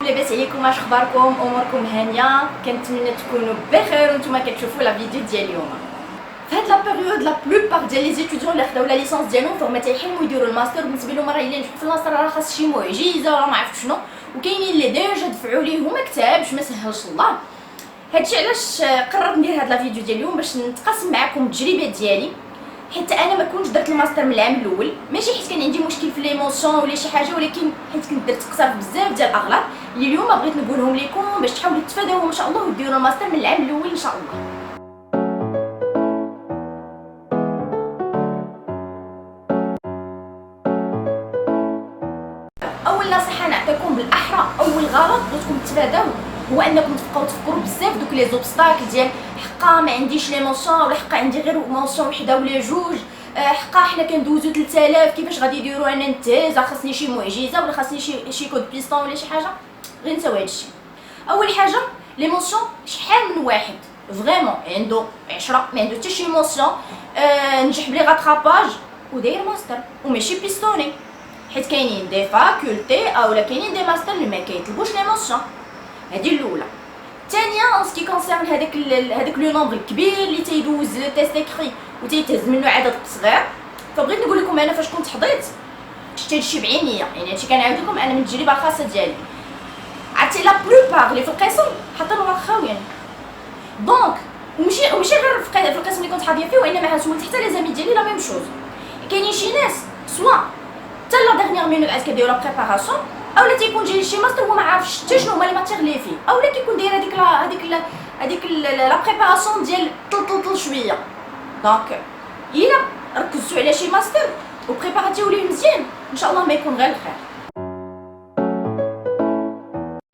لاباس عليكم؟ اش اخباركم؟ اموركم هانيه؟ كنتمنى تكونوا بخير وانتم كتشوفوا لا فيديو ديال اليوم. في هاد لا بيريود لا بلوبار ديال لي ستوديون اللي خداو لا ليسونس ديالهم فهما تيحلموا يديروا الماستر، بالنسبه لهم راه الا نجحوا في الماستر راه خاص شي معجزه ولا ما عرفت شنو، وكاينين اللي ديجا دفعوا ليه وما كتبش ما سهلش الله. هادشي علاش قررت ندير هاد لا فيديو ديال اليوم باش نتقاسم معكم التجربه ديالي، حيت انا ما كنتش درت الماستر من العام الاول، ماشي حيت كان عندي مشكل في ليموسيون ولا شي حاجه، ولكن حيت كنت درت قصار بزاف ديال الاغلاط اللي اليوم بغيت نقولهم لكم باش تحاولوا تتفاداوهم ان شاء الله وديروا الماستر من العام الاول ان شاء الله. اول نصيحه نعطيكم بالاحرى، اول غلط بغيتكم تتفاداوه هو انكم تبقاو تفكروا بزاف دوك لي زوبستاكل ديال حقا ما عنديش لي مونسيون، ولا حقا عندي غير مونسيون وحده ولا جوج، حقا حنا كندوزو 3000 كيفاش غادي يديروا انا نتيزا، خاصني شي معجزه ولا خاصني شي كود بيستون ولا شي حاجه. غير نساو هادشي. اول حاجه لي مونسيون، شحال من واحد فريمون عنده 10 ما عنده حتى شي مونسيون نجح بلي غاتراباج وداير ماستر وماشي بيستوني، حيت كاينين دي فاكولتي اولا كاينين دي ماستر اللي ما كيطلبوش لي مونسيون. هذه الاولى. الثانيه ان سكي كونسيرن هذاك لو نومبر الكبير اللي تيدوز تيست اكري وتيتهز منه عدد صغير، فبغيت نقول لكم انا فاش كنت حضيت شفت هادشي بعينيا، يعني هادشي كنعاود لكم انا من التجربه الخاصه ديالي. عرفتي لا بلوبار اللي في القسم حاطينهم خاويين، دونك وماشي غير في القسم اللي كنت حاضيه فيه، وانما سولت حتى لي زامي ديالي لا ميم شوز. كاينين شي ناس سوا حتى لا ديرنيير مينوت عاد كيديروا لا بريباراسيون، اولا تيكون جاي شي ماستر هو ما عارفش حتى شنو هما لي ماتيغ لي فيه، اولا كيكون داير هذيك لا بريباراسيون ديال طل شويه. دونك الا ركزتوا على شي ماستر وبريباراتيو ليه مزيان ان شاء الله ما يكون غير الخير.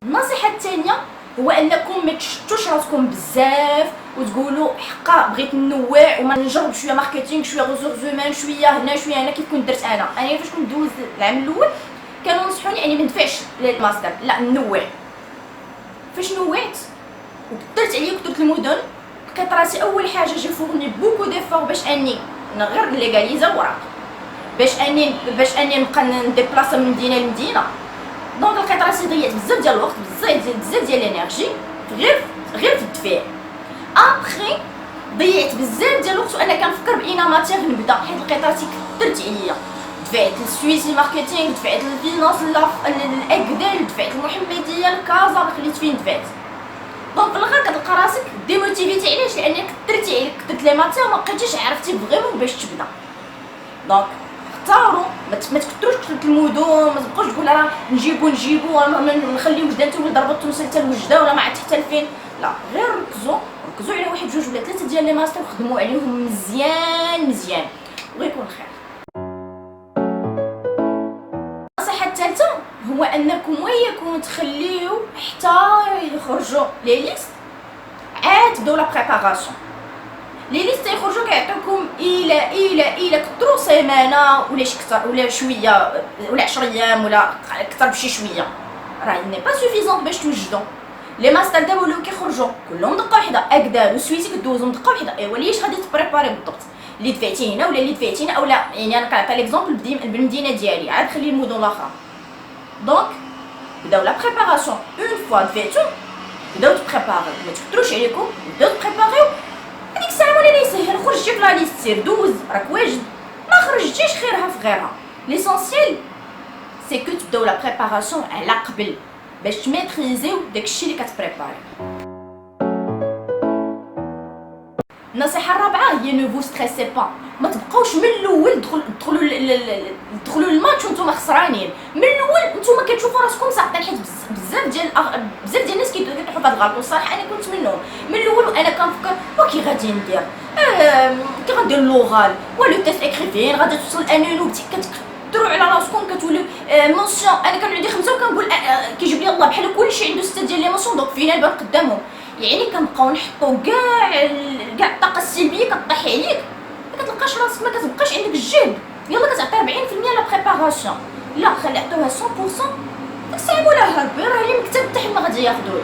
النصيحه الثانيه هو انكم ما تشتوش راسكم بزاف وتقولوا حقا بغيت ننوع وما نجرب شويه ماركتينغ شويه ريسورس هيومان شويه هنا شويه هنا كيف كنت درت انا فاش كنت دوز العام الاول كانوا نصحوني اني ما ندفعش للماستر، لا ننوع. فاش نوعت وكثرت عليا كثرت المدن لقيت راسي اول حاجه جي فورني بوكو ديفور باش اني غير ليغاليزا الوراق، باش اني نبقى نديبلاصا من مدينه لمدينه. دونك لقيت راسي ضيعت بزاف ديال الوقت بزاف ديال الانرجي غير في الدفاع. ابخي ضيعت بزاف ديال الوقت وانا كنفكر باينا ماتيغ نبدا، حيت لقيت راسي كثرت عليا دفعت للسويسي ماركتينغ، دفعت للفينانس الاكدل، دفعت المحمديه لكازا، خليت فين دفعت. دونك في الاخر كتلقى راسك ديموتيفيتي. علاش؟ لانك كثرت لي ماتيغ ما بقيتيش عرفتي فريمون باش تبدا. دونك اختاروا ما تكثروش المدن، ما تبقوش تقول راه نجيبو نخليو وجده نتوما ضربت توصل حتى لوجده ولا ما عرفت حتى لفين، لا غير ركزوا على واحد جوج ولا ثلاثه ديال لي ماستر وخدموا عليهم مزيان وغيكون خير. النصيحه الثالثه هو انكم وياكم تخليو حتى يخرجوا لي ليست عاد تبداو لا بريباراسيون. لي ليست يخرجوا كيعطيوكم الى كثروا سيمانه ولا شي كثر ولا شويه ولا 10 ايام ولا اكثر بشي شويه، راه ني با سوفيزون باش توجدوا. لي ماستر دابا ولاو كيخرجوا كلهم دقه واحده، اكدار وسويسي كدوزهم دقه واحده. ايوا ليش غادي تبريباري بالضبط اللي دفعتي هنا ولا اللي دفعتي هنا، اولا يعني انا كنعطي ليكزومبل بالمدينه ديالي عاد خلي المدن الاخرى. دونك بداو لا بريباراسيون اون فوا دفعتو بداو تبريباريو، ما تكثروش عليكم بداو تبريباريو. هذيك الساعه ولا يسهل خرجتي في لا ليست سير دوز راك واجد، ما خرجتيش خيرها في غيرها. ليسونسيال سي كو تبداو لا بريباراسيون على قبل باش تميتريزيو داكشي اللي كتبريباري. النصيحه الرابعه هي نو فو ستريسي با، ما تبقاوش من الاول تدخلوا الماتش وانتم خسرانين. من الاول نتوما كتشوفوا راسكم ساقطين، حيت بزاف ديال الناس كيطيحوا في هاد الغلط، والصراحه انا كنت منهم. من الاول وانا كنفكر وكي غادي ندير كي غندير لوغال ولو تيست اكري فين غادي توصل انونو كتكثروا على راسكم كتولوا مونسيون. انا كان عندي 5 وكنقول كيجيب لي الله بحال كلشي عنده 6 ديال لي مونسيون، دونك فينا نبان قدامهم. يعني كنبقاو نحطوا كاع الطاقه السلبيه كطيح عليك، ما كتلقاش راسك، ما كتبقاش عندك الجهد. يلا كتعطي 40% لا بريباراسيون، لا خلي عطوها 100%. داك الساعه ولا هربي راه لي مكتب حتى حنا غادي ياخذوه.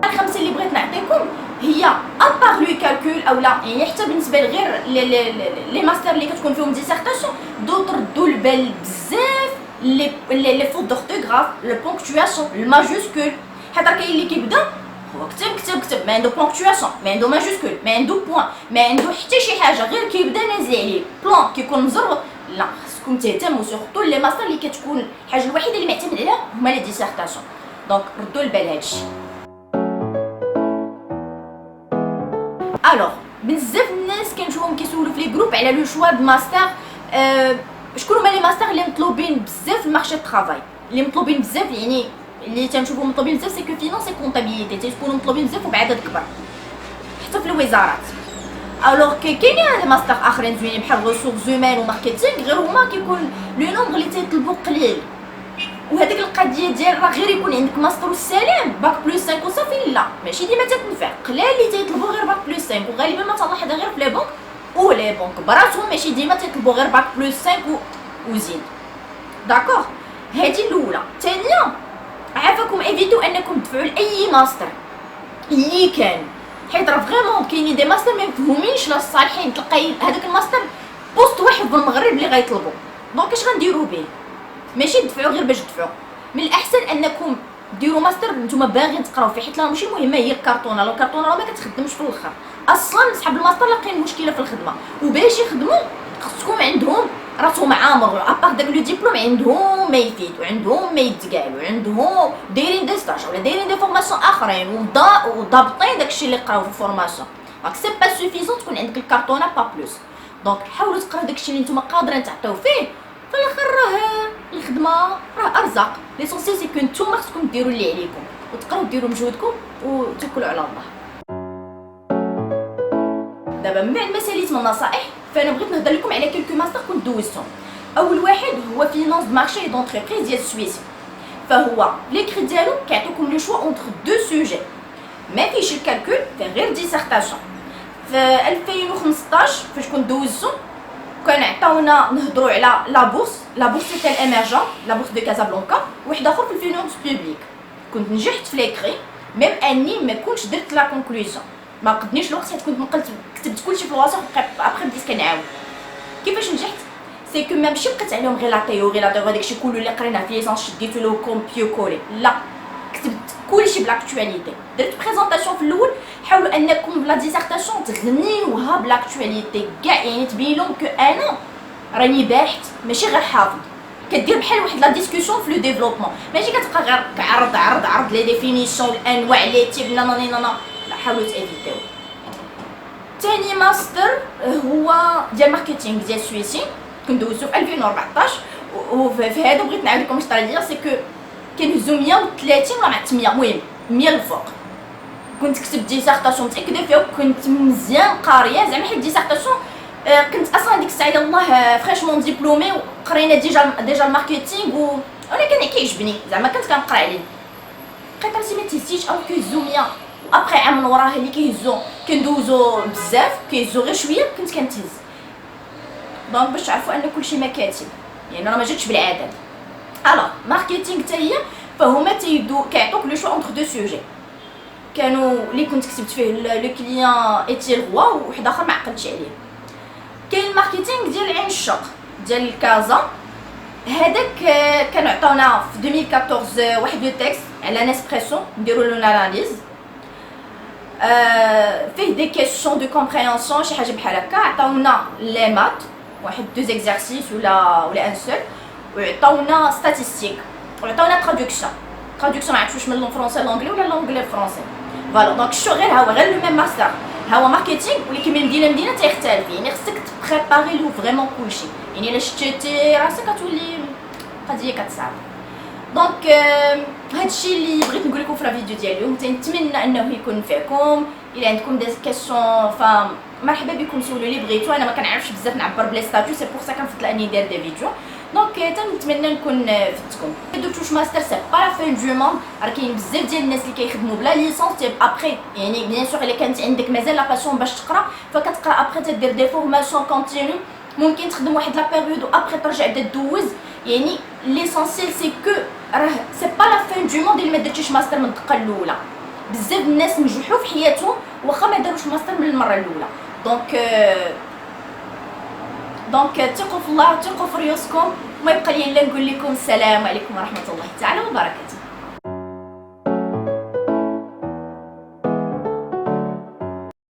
الخمسه اللي بغيت نعطيكم هي ابار لو كالكول اولا يعني حتى بالنسبه لغير لي ماستر اللي كتكون فيهم ديسيرتاسيون، دو تردوا البال بزاف لي فوت دورتوغراف، لو بونكتواسيون، الماجوسكول. حيت راه كاين اللي كيبدا هو كتب ما عنده بونكتواسيون، ما عنده ماجوسكول، ما عنده بوين، ما عنده حتى شي حاجه، غير كيبدا نازل عليه بلان كيكون مزروط. لا، خصكم تهتموا سورتو لي ماستر اللي كتكون الحاجه الوحيده اللي معتمد عليها هما لي ديسيرتاسيون. دونك ردوا البال هادشي. الوغ بزاف الناس كنشوفهم كيسولوا في لي جروب على لو شوا د ماستر. شكون هما لي ماستر اللي مطلوبين بزاف في المارشي الطرافاي، اللي مطلوبين بزاف، يعني اللي تنشوفهم مطلوبين بزاف سي كو فينانس اي كونطابيليتي تيكونوا مطلوبين بزاف وبعدد كبر حتى في الوزارات. الوغ كاينين ماستر اخرين زوينين بحال ريسورس هومان وماركتينغ، غير هما كيكون لو نومبر اللي تيطلبوا قليل. وهذيك القضيه ديال راه غير يكون عندك ماستر والسلام باك بلس 5 وصافي، لا ماشي ديما تتنفع. قلال اللي تيطلبوا غير باك بلس 5، وغالبا ما تلاحظ غير في لي بنك ولي بنك براسهم ماشي ديما تيطلبوا غير باك بلس 5 وزيد. داكوغ، هذه الاولى. ثانيا، عافاكم ايفيتو انكم تدفعوا لاي ماستر اللي كان، حيت راه فريمون كاينين دي ماستر ما مفهومينش لا الصالحين. تلقاي هذاك الماستر بوست واحد في المغرب اللي غيطلبوا، دونك اش غنديروا به؟ ماشي تدفعوا غير باش تدفعوا. من الاحسن انكم ديروا ماستر نتوما باغيين تقراو فيه، حيت لا ماشي مهمه هي الكرتونه، لو الكرتونه راه ما كتخدمش في الاخر. اصلا صحاب الماستر لاقيين مشكله في الخدمه، وباش يخدموا خصكم عندهم راسهم عامر، ابار داك لو ديبلوم عندهم ما يفيد، وعندهم ما يتقال، وعندهم دايرين دي ستاج ولا دايرين دي فورماسيون اخرين وضابطين داكشي اللي قراو في الفورماسيون. دونك سي با سوفيزون تكون عندك الكرتونه با بلوس. دونك حاولوا تقراو داكشي اللي نتوما قادرين تعطيو فيه. في الاخر راه الخدمه راه ارزاق، ليسونسيال سي كو نتوما خصكم ديروا اللي عليكم وتقراو ديروا مجهودكم وتوكلوا على الله. دابا من بعد ما ساليت من النصائح، فانا بغيت نهضر لكم على كلكو ماستر كنت دوزتهم. اول واحد هو فينانس دو مارشي دونتربريز ديال السويسي، فهو ليكري ديالو كيعطيكم لو شوا اونتر دو سوجي، ما فيش الكالكول، فيه غير ديسيرتاسيون. في 2015 فاش كنت دوزتو كان عطاونا نهضروا على لا بورس تاع الاميرجون، لا بورس دو كازابلانكا، وواحد اخر في الفينانس بوبليك. كنت نجحت في ليكري ميم اني ما كنتش درت لا كونكلوزيون، ما قدنيش الوقت حيت كنت نقلت كتبت كلشي في الوسط ابخي بديت كنعاود. كيفاش نجحت؟ سي كو ماشي بقيت عليهم غير لا تيوري داكشي كله اللي قريناه في ليسونس شديتو له كوم بيو كولي، لا كتبت كلشي بلاكتواليتي. درت بريزونطاسيون في الاول، حاولوا انكم بلا ديسيرتاسيون تغنيوها بلاكتواليتي كاع، يعني تبين لهم كو انا راني باحث ماشي غير حافظ. كدير بحال واحد لا ديسكوسيون في لو ديفلوبمون، ماشي كتبقى غير عرض لي ديفينيسيون الانواع لي تيب ناناني لا، حاولوا تيفيتيو. ثاني ماستر هو ديال ماركتينغ ديال السويسي، كنت دوزو في 2014. وفي هذا بغيت نعاود لكم اشطراليه، سي كو كنهزو 130 ولا 800، المهم 100 الفوق. كنت كتبت ديسيرتاسيون متاكده فيها، وكنت مزيان قاريه زعما، حيت ديسيرتاسيون كنت اصلا ديك الساعه يلاه فريشمون ديبلومي، وقرينا ديجا الماركتينغ، وانا كان كيعجبني زعما كنت كنقرا عليه. لقيت راسي ما تهزيتش، او كيهزو 100 ابخي عام من وراها اللي كيهزو كندوزو بزاف، كيهزو غير شويه كنت كنتهز. دونك باش تعرفوا ان كلشي ما كاتب، يعني راه ما جاتش بالعدد. الوغ ماركتينغ حتى هي، فهما كيعطوك لو شوا اونتر دو سوجي. كانوا اللي كنت كتبت فيه لو كليان ايتيل غوا، وواحد اخر ما عقلتش عليه. كاين الماركتينغ ديال عين الشق ديال كازا، هذاك كانوا عطاونا في 2014 واحد لو تيكست على نيسبريسو نديروا له اناليز، فيه دي كيسيون دو كومبريهنسيون شي حاجه بحال هكا. عطاونا لي مات واحد دو زيكزارسيس ولا ان سول، وعطاونا ستاتيستيك، وعطاونا ترادكسيون ما عرفتش من الفرونسي لونجلي ولا لونجلي الفرونسي. فوالا دونك شو غير هو غير لو ميم ماستر، هو ماركتينغ، ولكن من مدينه تيختلف، يعني خصك تبريباري له فريمون كلشي، يعني الا شتيتي راسك كتولي قضيه كتصعب. دونك هادشي اللي بغيت نقول لكم في لا فيديو ديال اليوم. تنتمنى انه يكون نفعكم. الا عندكم دي كيسيون فمرحبا بكم، سولوا لي بغيتو. انا ما كنعرفش بزاف نعبر بلي ستاتيو، سي بور سا كنفضل اني ندير دي فيديو. دونك تنتمنى نكون فدتكم. درتوش ماستر سي با لا فين دو موند، راه كاين بزاف ديال الناس اللي كيخدموا بلا ليسونس ابخي، يعني بيان سور الا كانت عندك مازال لا باسيون باش تقرا فكتقرا ابخي تدير دي فورماسيون كونتينيو، ممكن تخدم واحد لا بيريود وابخي ترجع دوز. يعني ليسونسيال سي كو راه سي با لا فين دو موند اللي ما درتيش ماستر من الدقه الاولى. بزاف الناس نجحوا في حياتهم واخا ما داروش ماستر من المره الاولى. دونك ثقوا في الله، ثقوا في ريوسكم، وما يبقى لي الا نقول لكم السلام عليكم ورحمه الله تعالى وبركاته.